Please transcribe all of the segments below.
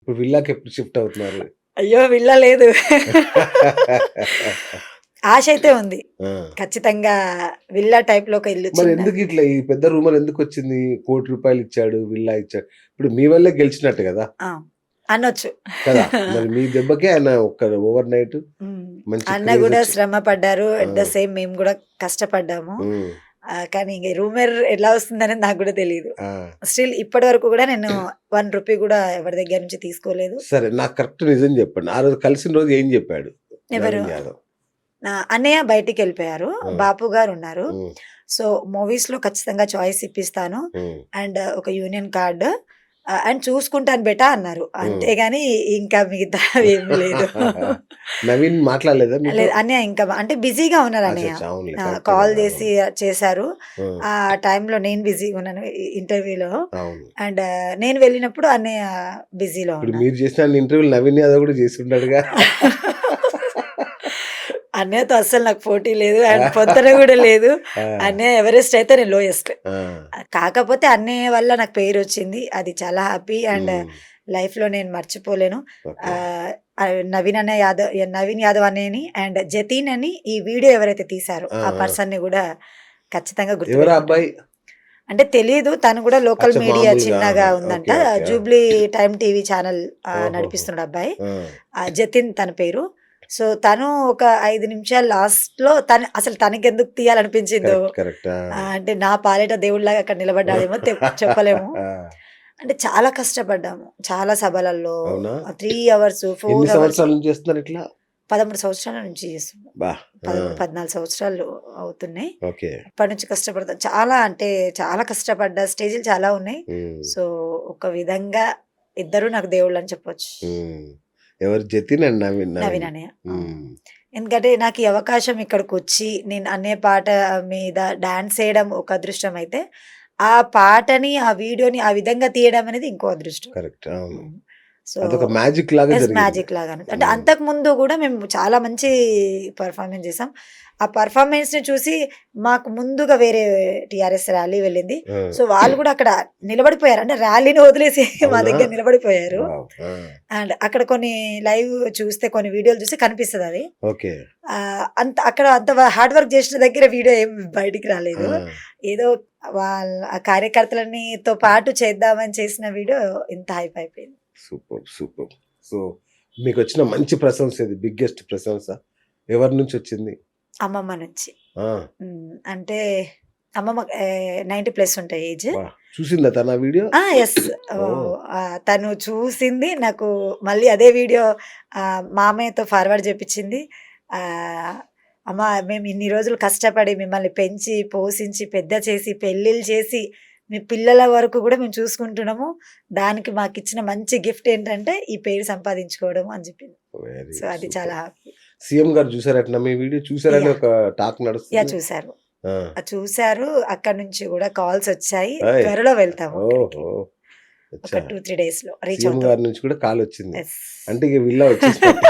ఇప్పుడు విల్లాకి ఎప్పుడు షిఫ్ట్ అవుతున్నారు? అయ్యో! విల్లా లేదు. ఆశ అయితే ఉంది. ఆ! ఖచ్చితంగా విల్లా టైప్‌లో ఒక ఇల్లు మరి చిన్నది. ఎందుకు ఇట్లా ఈ పెద్ద రూమర్ ఎందుకొచ్చింది? ₹1,00,00,000 ఇచ్చాడు, విల్లా ఇచ్చాడు. ఇప్పుడు మీ వల్లే గెలిచినట్టు గదా! ఆ! అనొచ్చు. కదా! మరి మీ దెబ్బకే ఆయన ఓవర్ నైట్ హ్మ్. మంచి అన్న క్రేజ్ గూడా వచ్చి శ్రమ పడ్డారు. ఆ! అట్ ద సేమ్ మేము గూడా కష్టపడ్డాము. హ్మ్. కానీ ఇంగ రూమర్ ఎలా వస్తుందనేది నాకు గూడా తెలీదు. ఆ! స్టిల్ ఇప్పటి వరకు గూడా నేను రూ. 1 గూడా ఎవరి దగ్గర నుంచి తీసుకోలేదు. సరే నాకు కరెక్ట్ నిజం చెప్పండి. ఆ రోజు కలిసిన రోజు ఏం జెప్పాడు ఎవరు? నవీన్ యాదవ్? అన్నయ్య బయటికెళ్ళిపోయారు. ఆ! బాపు గారున్నారు. హ్మ్. సో, మూవీస్‌లో ఖచ్చితంగా చాయిస్ ఇప్పిస్తాను. హ్మ్. అండ్ ఒక యూనియన్ కార్డ్ అండ్ చూసుకుంటాను బేటా అన్నారు. హ్మ్. అంతేగాని ఇంకా మిగతావేమి లేదు. నవీన్ మాట్లాడలేదా మీతో? లేదు అన్నయ్య ఇంకా అంటే బిజీగా ఉన్నారు అన్నయ్య. అచ్చచ్చ! అవునులే. కరెక్టే కాల్ గదా! చేసి అవును. చేశారు. హ్మ్. ఆ టైంలో నేను బిజీగా ఉన్నాను ఇంటర్వ్యూలో. అవును. అండ్ నేను వెళ్ళినప్పుడు అన్నయ్య బిజీలో ఇప్పుడు ఉన్నారు. మీరు చేసిన అన్ని ఇంటర్వ్యూలు నవీన్ యాదవ్ గూడా చేసుంటాడుగా? అన్నయ్యతో అస్సలు నాకు పోటీ లేదు. అండ్ పొంతన గూడా లేదు. ఆ! అన్నయ్య ఎవరెస్ట్ అయితే నేను లోయెస్ట్. ఆ! కాకపోతే అన్నయ్య వల్ల నాకు పేరొచ్చింది. అది చాలా హ్యాపీ అండ్ హ్మ్. లైఫ్‌లో నేను మర్చిపోలేను. ఓకే. ఆహ్, నవీన్ యాదవ్ అన్నయ్యని అండ్ జతీన్ అని ఈ వీడియో ఎవరైతే తీశారో ఆ! ఆ ఆ! పర్సన్‌ని గూడా ఖచ్చితంగా ఎవరా గుర్తుపెట్టుకుంటాను. అబ్బాయి? అంటే తెలీదు. తను గూడా లోకల్ అచ్చా! మీడియా మామూలుగా. చిన్నగా ఆహా! ఉందంట. ఓకే. ఓకే. ఆ! జూబ్లీ టైమ్ టీవీ ఛానెల్ ఓహోహో! నడిపిస్తున్నాడు అబ్బాయి. ఆ! జతిన్ తన పేరు. సో, తను ఒక 5 నిమిషాలు లాస్ట్‌లో అసలు తనకెందుకు తీయాలనిపించిందో కరెక్ట్. కరెక్ట్. ఆ! అంటే నా పాలిట దేవుడిలాగా అక్కడ నిలబడ్డాడేమో చెప్పలేము. ఆ! అంటే చాలా కష్టపడ్డాము. చాలా సభలల్లో అవునా? 3 అవర్స్, ఎన్ని 4 అవర్స్, సంవత్సరాల నుంచి చేస్తున్నారు ఇట్లా? 13 సంవత్సరాల నుంచి చేస్తున్నాం. అబ్బా! ఆ! 13, 14 సంవత్సరాలు అవుతున్నాయి. ఓకే. అప్పటి నుంచి కష్టపడతాం. చాలా అంటే చాలా కష్టపడ్డ స్టేజ్‌లు చాలా ఉన్నాయి. హ్మ్. సో, ఒక విధంగా ఇద్దరు నాకు దేవుళ్ళని చెప్పొచ్చు. హ్మ్. ఎవరు జతిన్ అండ్ నవీన్. నవీన్ నవీన్. అన్నయ్య. హ్మ్. ఎందుకంటే నాకు ఈ అవకాశం ఇక్కడికొచ్చి నేను అన్నయ్య పాట మీద డాన్స్ చేయడం ఒక అదృష్టం అయితే, ఆ పాటని, ఆ వీడియోని ఆ విధంగా తీయడం అనేది ఇంకో అదృష్టం. కరెక్ట్. అవును. హ్మ్. సో, అదొక మ్యాజిక్ లాగా జరిగింది. మ్యాజిక్ లాగానే. అంటే హ్మ్. అంతకుముందు గూడా మేము చాలా మంచి పెర్ఫార్మన్స్ చేసాం. ఆ పెర్ఫార్మన్స్‌ని చూసి మాకు ముందుగా వేరే టీఆర్ఎస్ ర్యాలీ వెళ్ళింది. ఆ! సో, వాళ్ళు గూడా అక్కడ నిలబడిపోయారు. అంటే ర్యాలీని వదిలేసి మా అవునా? దగ్గర నిలబడిపోయారు. వావ్! ఆ! అండ్ అక్కడ కొన్ని లైవ్ చూస్తే కొన్ని వీడియోలు చూస్తే కనిపిస్తదది. ఓకే. అక్కడ అంత హార్డ్ వర్క్ చేసిన దగ్గర వీడియో ఏం బయటికి ఆ! రాలేదు. ఏదో వాళ్ళ ఆ కార్యకర్తలనితో పాటు చేద్దామని చేసిన వీడియో ఇంత హైప్ అయిపోయింది. సూపర్. సూపర్. సో, మీకొచ్చిన మంచి ప్రశంస ఇది. బిగ్గెస్ట్ ప్రశంస ఎవరి నుంచొచ్చింది? అమ్మమ్మ నుంచి. ఆ! అంటే అమ్మమ్మ 90 ప్లస్ ఉంటాయి ఏజ్. అబ్బా! చూసిందా తను ఆ వీడియో? యెస్. ఓహ్! తను చూసింది నాకు మళ్ళీ అదే వీడియో మామయ్యతో ఫార్వర్డ్ చేపిచ్చింది. ఆహ్, అమ్మ మేము ఇన్ని రోజులు కష్టపడి మిమ్మల్ని పెంచి, పోషించి, పెద్ద చేసి, పెళ్ళిళ్ళు చేసి, మీ పిల్లల వరకు గూడా మేము చూసుకుంటున్నాము. దానికి మాకిచ్చిన మంచి గిఫ్ట్ ఏంటంటే ఈ పేరు సంపాదించుకోవడం అని చెప్పింది. వెరీ సో, అది చాలా సూపర్. హ్యాపీ. సీఎం గారు చూసారటనా మీ వీడియో? చూసారని యాహ్! ఒక టాక్ నడుస్తుంది. చూసారు. ఆ! చూసారు. అక్కడి నుంచి గూడా కాల్సొచ్చాయి. ఆయ్! త్వరలో వెళ్తాము అక్కడికి. ఓహో! ఒక అచ్చా! 2, 3 డేస్‌లో రీచ్ సీఎం అవుతాం. గారి నుంచి కూడా కాలొచ్చింది. యెస్. అంటే ఇక విల్లా వచ్చేసినట్టే.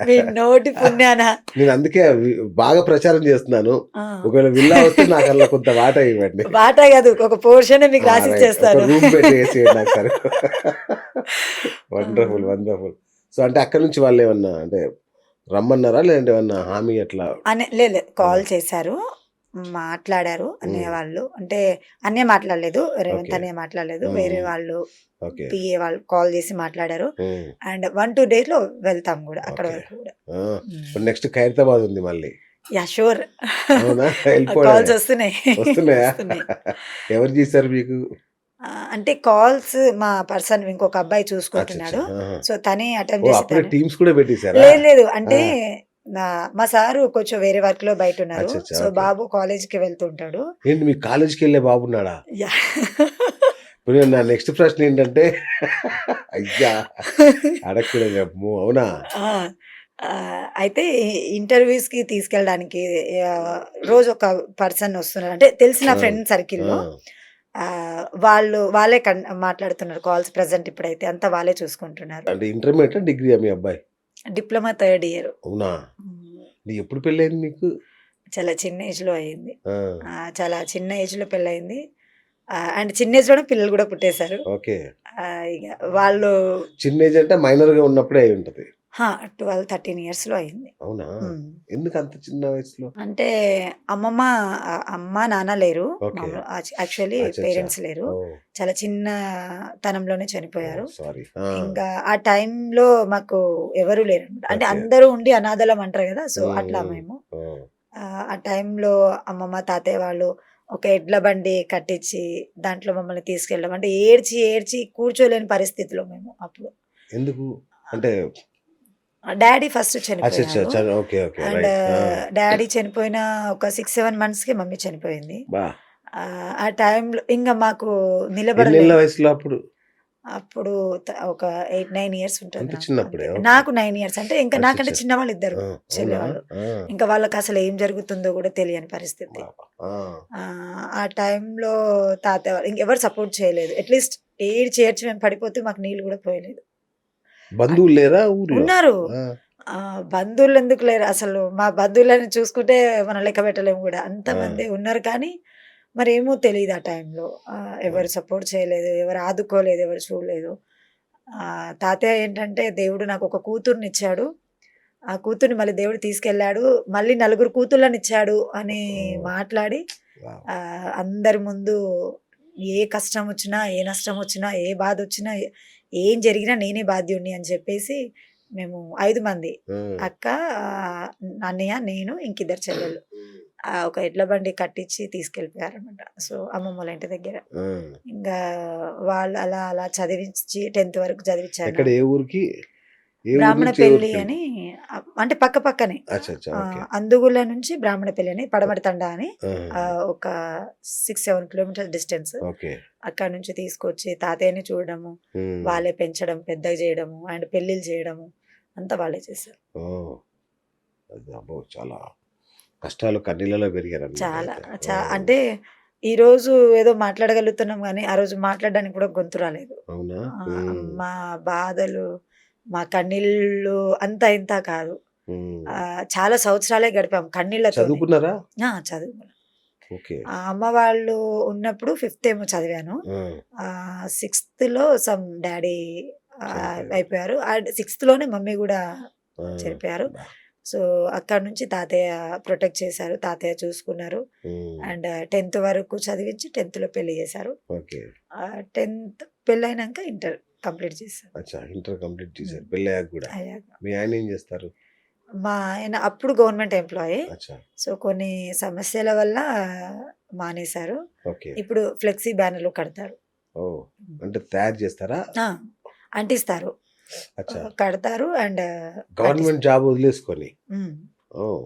మీ నోటి పుణ్యాన. నేను అందుకే బాగా ప్రచారం చేస్తున్నాను. ఆ! ఒకవేళ విల్లా వస్తే నాకు అందులో కొంత వాటా ఇవ్వండి. వాటా గాదు. ఒక పోర్షనే మీకు ఆ! రైట్. ఒక రాసిచ్చేస్తాను. రూమ్ పెట్టేసేయండి నాకు సరుకు. ఆ! వండర్‌ఫుల్. వండర్‌ఫుల్. సో, అంటే అక్కడి నుంచి వాళ్ళేమన్నా అంటే రమ్మన్నారా? లేదంటే ఏమన్నా హామీ అట్లా? లేదు. ఆ! కాల్ చేశారు. మాట్లాడారు అన్నయ్య హ్మ్. వాళ్ళు. అంటే అన్నయ్య మాట్లాడలేదు. రేవంత్ ఓకే. అన్నయ్య మాట్లాడలేదు. హ్మ్. వేరే హ్మ్. వాళ్ళు ఓకే. పీఏ వాళ్ళు కాల్ చేసి మాట్లాడారు. హ్మ్. అండ్ 1, 2 డేస్‌లో వెళ్తాం గూడా అక్కడి ఓకే. వరకు గూడా. ఆ! హ్మ్. ఇప్పుడు నెక్స్ట్ ఖైరతాబాద్ ఉంది మళ్ళీ. యాహ్! షూర్. అవునా? ఎళ్ళిపోవడమే. కాల్స్ వస్తున్నాయి. వస్తున్నాయా? వస్తున్నాయి. ఎవరు చేశారు మీకు? అంటే కాల్స్ మా పర్సన్ ఇంకొక అబ్బాయి అచ్చచ్చా! చూసుకుంటున్నాడు. ఆహా! సో, తనే అటెంప్ట్ ఓహ్! చేసి అప్పుడే టీమ్స్ కూడా పెట్టేసారా? లేదు. లేదు. ఆ! అంటే మా సారు కొంచెం వేరే వర్క్‌లో బయటున్నారు. అచ్చచ్చా! So, okay. బాబు కాలేజ్‌కి వెళ్తుంటాడు. ఏంటి మీ కాలేజ్‌కెళ్ళే బాబున్నాడా? యాహ్! ఇప్పుడు నా నెక్స్ట్ ప్రశ్న ఏంటంటే అయ్యా! అడగకూడదు అమ్మో! అవునా? ఆ! అయితే ఇంటర్‌వ్యూస్‌కి తీసుకెళ్ళడానికి ఆహ్, రోజు ఒక పర్సన్ వస్తున్నారు. అంటే తెలిసిన ఆ! ఫ్రెండ్ ఆ! సర్కిల్‌లో వాళ్ళే మాట్లాడుతున్నారు కాల్స్ ప్రెజెంట్ ఇప్పుడైతే అంతా వాళ్ళే చూసుకుంటున్నారు. అంటే ఇంటర్మీడియేటా? డిగ్రీయా మీ అబ్బాయి? Diploma third year. అవునా? హ్మ్. ఎప్పుడు పెళ్లయింది మీకు? చాలా చిన్న ఏజ్‌లో అయింది. ఆ! చాలా చిన్న ఏజ్‌లో పెళ్లయింది. అండ్ చిన్న ఏజ్‌లోనే పిల్లలు గూడా పుట్టేసారు. ఓకే. ఇగ వాళ్ళు చిన్న ఏజ్ అంటే మైనర్‌గా ఉన్నప్పుడే అయి ఉంటది. 12, 13 ఇయర్స్‌లో అయింది. అవునా? హ్మ్. ఎందుకు అంత చిన్న వయసులో? అంటే అమ్మమ్మ అమ్మ, నాన్న లేరు. ఓకే. మామూలు యాక్చువల్లీ అచ్చచ్చా! పేరెంట్స్ లేరు. ఓహ్! చాలా చిన్న తనంలోనే ఓహ్! చనిపోయారు. సారీ. ఆ! ఇంకా ఆ టైంలో మాకు ఎవరు లేరనమాట. అంటే ఓకే. అందరూ ఉండి అనాథలం అంటారు గదా! సో, హ్మ్. అట్లా హ్మ్. మేము. ఓహ్! ఆ టైంలో అమ్మమ్మ, తాతయ్య వాళ్ళు ఒక ఎడ్ల బండి కట్టించి దాంట్లో మమ్మల్ని తీసుకెళ్ళడం. అంటే ఏడ్చి, ఏడ్చి కూర్చోలేని పరిస్థితిలో మేము అప్పుడు. ఎందుకు? అంటే డ్యాడీ ఫస్ట్ అచ్చచ్చా! చనిపోయారు. ఓకే. ఓకే. And right. ఆ! డ్యాడీ చనిపోయిన ఒక 6, 7 మంత్స్‌కి మమ్మీ చనిపోయింది. అబ్బా! ఆ టైంలో ఇంగ మాకు ఎన్నేళ్ల నిలబడలేము. వయసులో అప్పుడు? అప్పుడు ఒక 8, 9 ఇయర్స్ ఉంటుంది అంత నాకు అంతే. చిన్నప్పుడే. ఓకే. నాకు 9 ఇయర్స్ అంటే ఇంకా నాకంటే అచ్చచ్చా! చిన్నవాళ్ళిద్దరు ఆ! అవునా? చెల్లెవాళ్ళు. ఆ! ఇంకా వాళ్ళకసలు ఏం జరుగుతుందో గూడా తెలియని పరిస్థితి. ఆ! ఆ టైంలో తాతయ్య వాళ్ళు ఇంకెవరు సపోర్ట్ చేయలేదు. అట్‌లీస్ట్ ఏడ్చి, ఏడ్చి మేము పడిపోతే మాకు నీళ్ళు గూడా పోయలేదు. అట్ బంధువులు లేరా ఊర్లో? ఉన్నారు. ఆ! బంధువులెందుకు లేరు అసలు. మా బంధువులని చూసుకుంటే మనం లెక్క పెట్టలేము గూడా. ఆ! అంతమంది ఉన్నారు కానీ, మరేమో తెలీదు ఆ టైంలో. హ్మ్. ఎవరు సపోర్ట్ చేయలేదు, ఎవరు ఆదుకోలేదు, ఎవరు చూడలేదు. తాతయ్య ఏంటంటే దేవుడు నాకొక కూతుర్నిచ్చాడు. ఆ కూతుర్ని మళ్ళీ దేవుడు తీసుకెళ్ళాడు. మళ్ళీ నలుగురు కూతుళ్ళనిచ్చాడు అని ఓహ్! మాట్లాడి వావ్! అందరి ముందు ఏ కష్టమొచ్చినా, ఏ నష్టమొచ్చినా, ఏ బాధొచ్చినా, ఏం జరిగినా నేనే బాధ్యుడిని అని చెప్పేసి మేము 5 మంది. హ్మ్. అక్క, అన్నయ్య, నేను, ఇంకిద్దరు చెల్లెళ్ళు. హ్మ్. ఒక ఎడ్ల బండి కట్టించి తీసుకెళ్ళిపోయారనమాట. సో, అమ్మమ్మోళ్ళ ఇంటి దగ్గర. ఆ! ఇంగా వాళ్ళు అలా అలా చదివించి 10థ్ వరకు చదివిచ్చారు ఎక్కడ? నన్ను. ఏ ఊరికి? ఏ ఊరు నుంచి ఏ బ్రాహ్మణపెల్లి ఊరికెళ్ళి? అని అంటే పక్క పక్కనే. అచ్చచ్చా! ఓకే. అందుగుల నుంచి బ్రాహ్మణపెల్లి అని పడమటి తండా అని ఆహాహా! ఒక 6, 7 కిలోమీటర్స్ డిస్టెన్స్. ఓకే. అక్కడి నుంచి తీసుకొచ్చి తాతయ్యని చూడడము, హ్మ్. వాళ్ళే పెంచడం, పెద్దగా చేయడము, అండ్ పెళ్ళిళ్ళు చేయడము అంతా వాళ్ళే చేశారు. ఓహ్! అది అబ్బో! చాలా కష్టాలు కన్నీళ్లలో పెరిగారనమాట చాలా అయితే. అంటే ఈరోజు ఏదో మాట్లాడగలుగుతున్నాం గానీ, ఆ రోజు మాట్లాడడానికి కూడా గొంతు రాలేదు. అవునా? హ్మ్. మా బాధలు, మా కన్నీళ్ళు అంత ఇంత కాదు. హ్మ్. చాలా సంవత్సరాలే గడిపాం కన్నీళ్ళతోనే. చదువుకున్నారా? చదువుకున్నా. ఓకే. అమ్మ వాళ్ళు ఉన్నప్పుడు ఫిఫ్త్ ఏమో చదివాను. ఆ! సిక్స్త్‌లో డ్యాడీ చనిపోయారు. అయిపోయారు. అండ్ సిక్స్త్‌లోనే మమ్మీ గూడా ఆ! చనిపోయారు. అబ్బా! సో, అక్కడి నుంచి తాతయ్య ప్రొటెక్ట్ చేశారు. తాతయ్య చూసుకున్నారు. హ్మ్. అండ్ 10థ్ వరకు చదివించి 10థ్‌లో పెళ్లి చేశారు. ఓకే. 10థ్ పెళ్లయినంక ఇంటర్ కంప్లీట్ చేశాను. అచ్చా! ఇంటర్ కంప్లీట్ హ్మ్. చేశారు. పెళ్ళయ్యాక గూడా. అయ్యాక. మీ ఆయనేం జేస్తారు? మా ఆయన అప్పుడు గవర్నమెంట్ ఎంప్లాయీ. అచ్చా! సో, కొన్ని సమస్యల వల్ల మానేశారు. ఓకే. ఇప్పుడు ఫ్లెక్సీ బ్యానర్‌లు కడతారు. ఓహ్! హ్మ్. అంటే తయారు జేస్తారా? ఆ! అంటిస్తారు. అచ్చా! కడతారు అండ్ గవర్నమెంట్ అంటిస్తారు. జాబ్ వదిలేసుకొని. హ్మ్. ఓహ్!